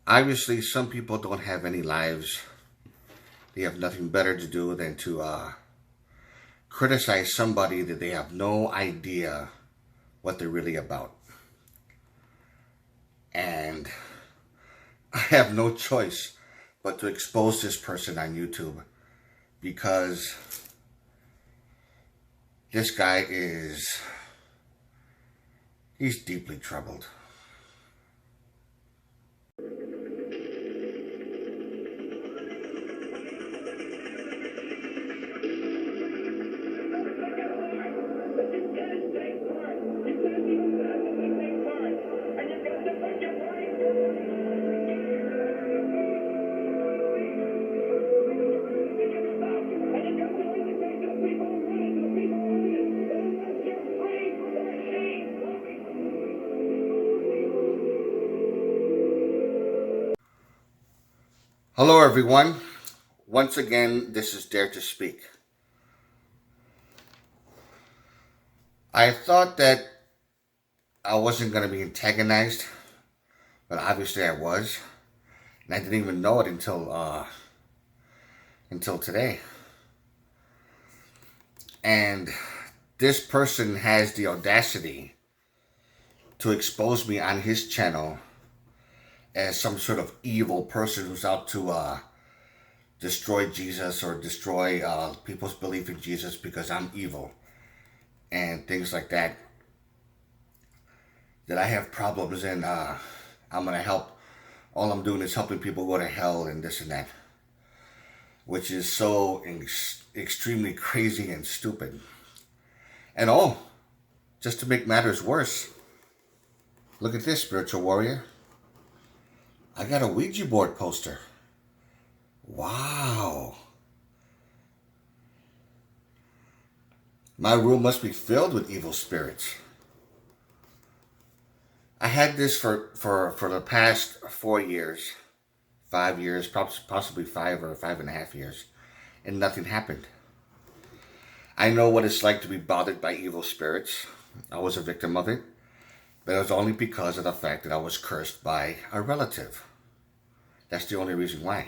Obviously, some people don't have any lives. They have nothing better to do than to criticize somebody that they have no idea what they're really about. And I have no choice but to expose this person on YouTube because this guy he's deeply troubled. Hello, everyone. Once again, this is Dare to Speak. I thought that I wasn't going to be antagonized, but obviously I was. And I didn't even know it until today. And this person has the audacity to expose me on his channel as some sort of evil person who's out to destroy Jesus or destroy people's belief in Jesus because I'm evil and things like that. That I have problems and I'm going to help. All I'm doing is helping people go to hell and this and that. Which is so extremely crazy and stupid. And just to make matters worse, look at this, spiritual warrior. I got a Ouija board poster. Wow. My room must be filled with evil spirits. I had this for the past 4 years, 5 years, possibly 5 or 5.5 years, and nothing happened. I know what it's like to be bothered by evil spirits. I was a victim of it. But it was only because of the fact that I was cursed by a relative. That's the only reason why.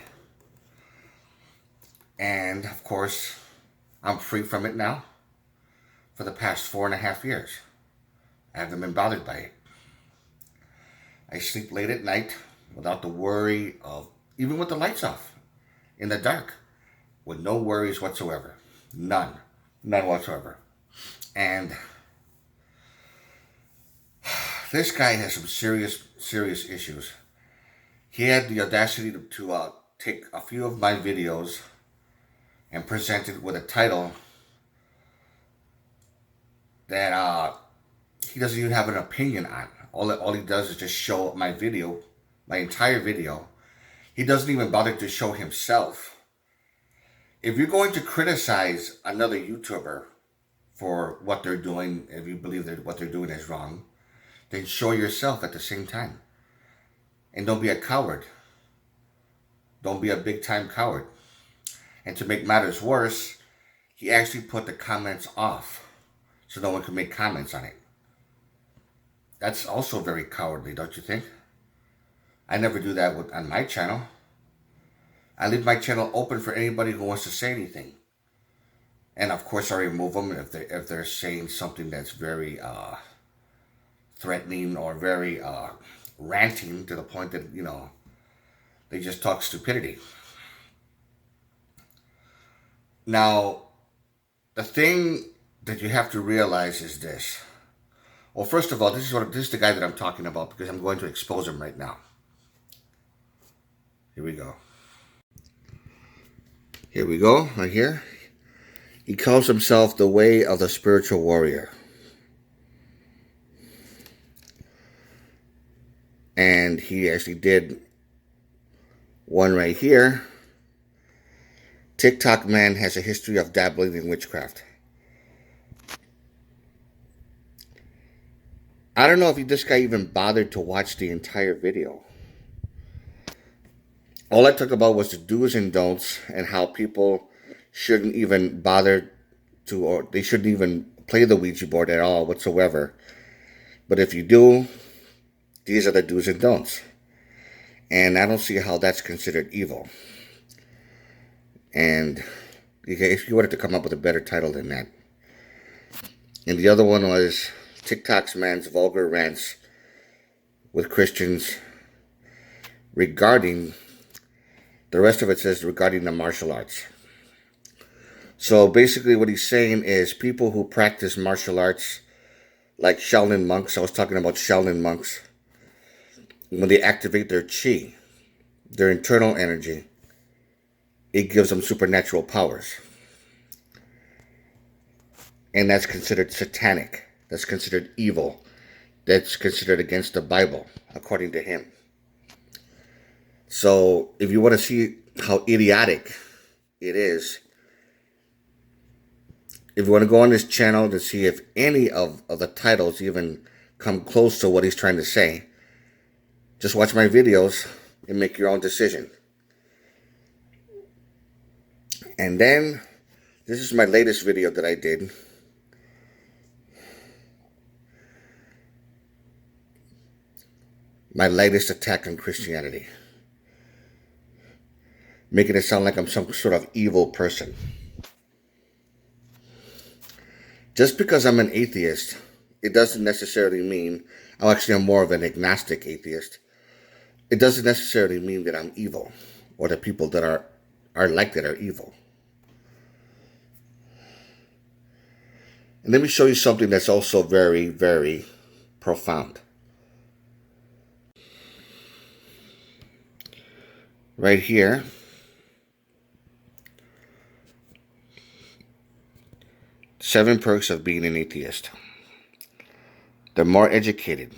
And, of course, I'm free from it now for the past 4.5 years. I haven't been bothered by it. I sleep late at night without the worry of, even with the lights off, in the dark, with no worries whatsoever. None whatsoever. And this guy has some serious issues. He had the audacity to take a few of my videos and present it with a title that he doesn't even have an opinion on. All he does is just show my video, my entire video. He doesn't even bother to show himself. If you're going to criticize another YouTuber for what they're doing, if you believe that what they're doing is wrong, then show yourself at the same time. And don't be a coward. Don't be a big-time coward. And to make matters worse, he actually put the comments off so no one can make comments on it. That's also very cowardly, don't you think? I never do that on my channel. I leave my channel open for anybody who wants to say anything. And of course I remove them if they're saying something that's very threatening or very ranting to the point that, they just talk stupidity. Now, the thing that you have to realize is this. Well, first of all, this is the guy that I'm talking about because I'm going to expose him right now. Here we go. Here we go, right here. He calls himself the Way of the Spiritual Warrior. And he actually did one right here. TikTok man has a history of dabbling in witchcraft. I don't know if this guy even bothered to watch the entire video. All I talked about was the do's and don'ts and how people shouldn't even bother to, or they shouldn't even play the Ouija board at all whatsoever. But if you do, these are the do's and don'ts. And I don't see how that's considered evil. And if you wanted to come up with a better title than that. And the other one was TikTok's man's vulgar rants with Christians regarding, the rest of it says regarding the martial arts. So basically what he's saying is people who practice martial arts, like Shaolin monks, I was talking about Shaolin monks, when they activate their chi, their internal energy, it gives them supernatural powers. And that's considered satanic. That's considered evil. That's considered against the Bible, according to him. So if you want to see how idiotic it is, if you want to go on this channel to see if any of the titles even come close to what he's trying to say, just watch my videos and make your own decision. And then, this is my latest video that I did. My latest attack on Christianity. Making it sound like I'm some sort of evil person. Just because I'm an atheist, it doesn't necessarily mean, I'm more of an agnostic atheist. It doesn't necessarily mean that I'm evil, or that people that are like that are evil. And let me show you something that's also very, very profound. Right here, seven perks of being an atheist. They're more educated.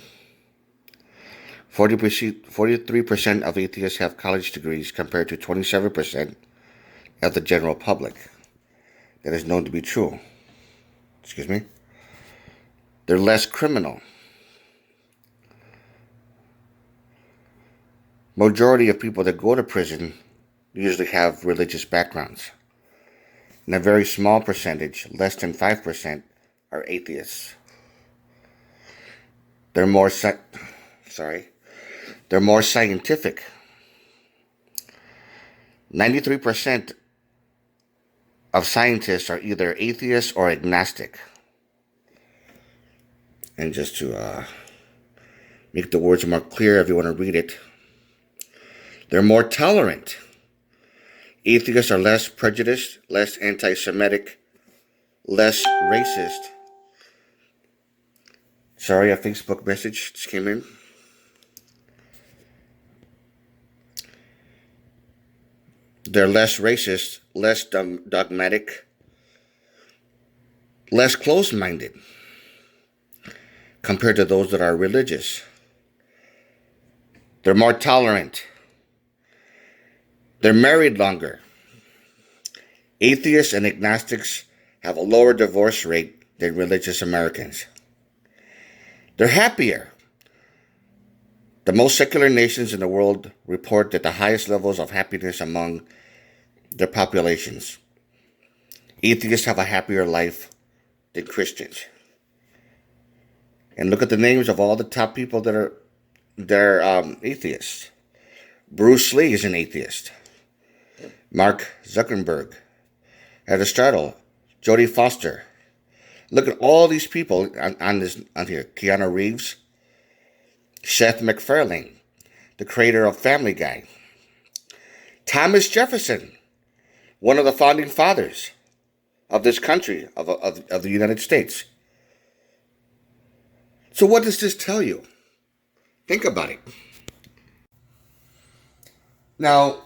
43% of atheists have college degrees compared to 27% of the general public. That is known to be true. Excuse me. They're less criminal. Majority of people that go to prison usually have religious backgrounds. And a very small percentage, less than 5%, are atheists. They're more scientific. 93% of scientists are either atheists or agnostic. And just to make the words more clear if you want to read it, they're more tolerant. Atheists are less prejudiced, less anti-Semitic, less racist. Sorry, a Facebook message just came in. They're less racist, less dogmatic, less closed-minded compared to those that are religious. They're more tolerant. They're married longer. Atheists and agnostics have a lower divorce rate than religious Americans. They're happier. The most secular nations in the world report that the highest levels of happiness among their populations. Atheists have a happier life than Christians. And look at the names of all the top people that are atheists. Bruce Lee is an atheist. Mark Zuckerberg, Aristotle, Jodie Foster. Look at all these people on here. Keanu Reeves, Seth MacFarlane, the creator of Family Guy. Thomas Jefferson, one of the founding fathers of this country, of the United States. So what does this tell you? Think about it. Now,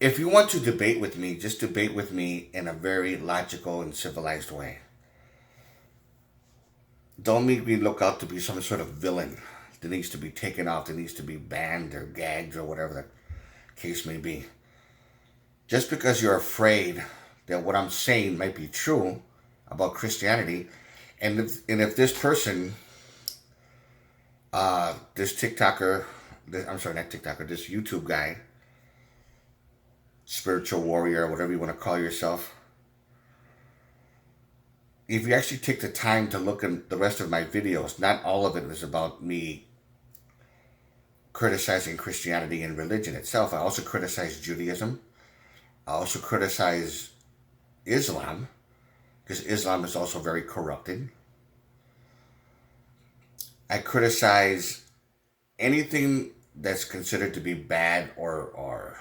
if you want to debate with me, just debate with me in a very logical and civilized way. Don't make me look out to be some sort of villain that needs to be taken off, that needs to be banned or gagged or whatever the case may be. Just because you're afraid that what I'm saying might be true about Christianity, and if this person, this TikToker, this YouTube guy, spiritual warrior, whatever you want to call yourself, if you actually take the time to look at the rest of my videos, not all of it is about me criticizing Christianity and religion itself. I also criticize Judaism. I also criticize Islam, because Islam is also very corrupted. I criticize anything that's considered to be bad or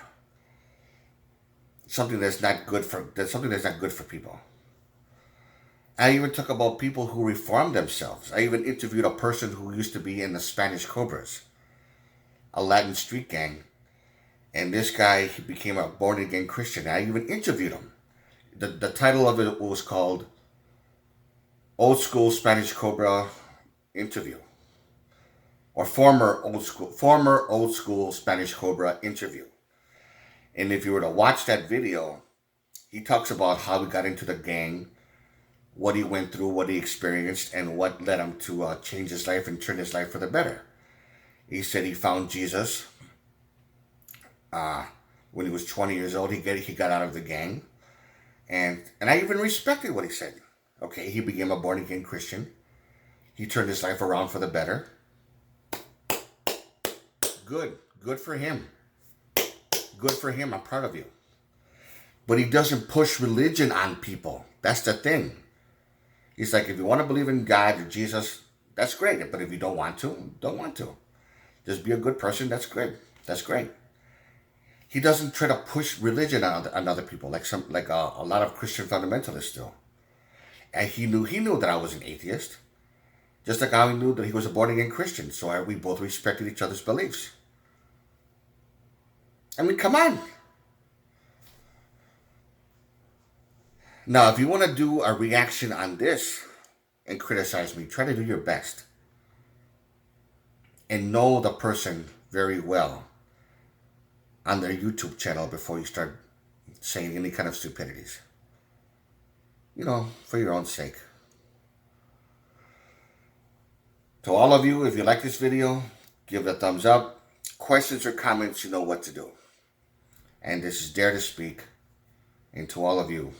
something that's not good for people. I even talk about people who reformed themselves. I even interviewed a person who used to be in the Spanish Cobras, a Latin street gang. And this guy, he became a born-again Christian. I even interviewed him. The title of it was called Old School Spanish Cobra Interview. Or former old school Spanish Cobra interview. And if you were to watch that video, he talks about how he got into the gang, what he went through, what he experienced, and what led him to change his life and turn his life for the better. He said he found Jesus when he was 20 years old. He got out of the gang, and I even respected what he said. Okay, he became a born-again Christian. He turned his life around for the better. Good for him. Good for him. I'm proud of you. But he doesn't push religion on people. That's the thing. He's like, if you want to believe in God or Jesus, that's great. But if you don't want to, don't want to. Just be a good person. That's great. That's great. He doesn't try to push religion on other people like a lot of Christian fundamentalists do. And he knew that I was an atheist. Just like how he knew that he was a born-again Christian. So we both respected each other's beliefs. I mean, come on. Now, if you want to do a reaction on this and criticize me, try to do your best. And know the person very well on their YouTube channel before you start saying any kind of stupidities. You know, for your own sake. To all of you, if you like this video, give it a thumbs up. Questions or comments, you know what to do. And this is Dare to Speak. And to all of you,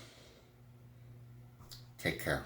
take care.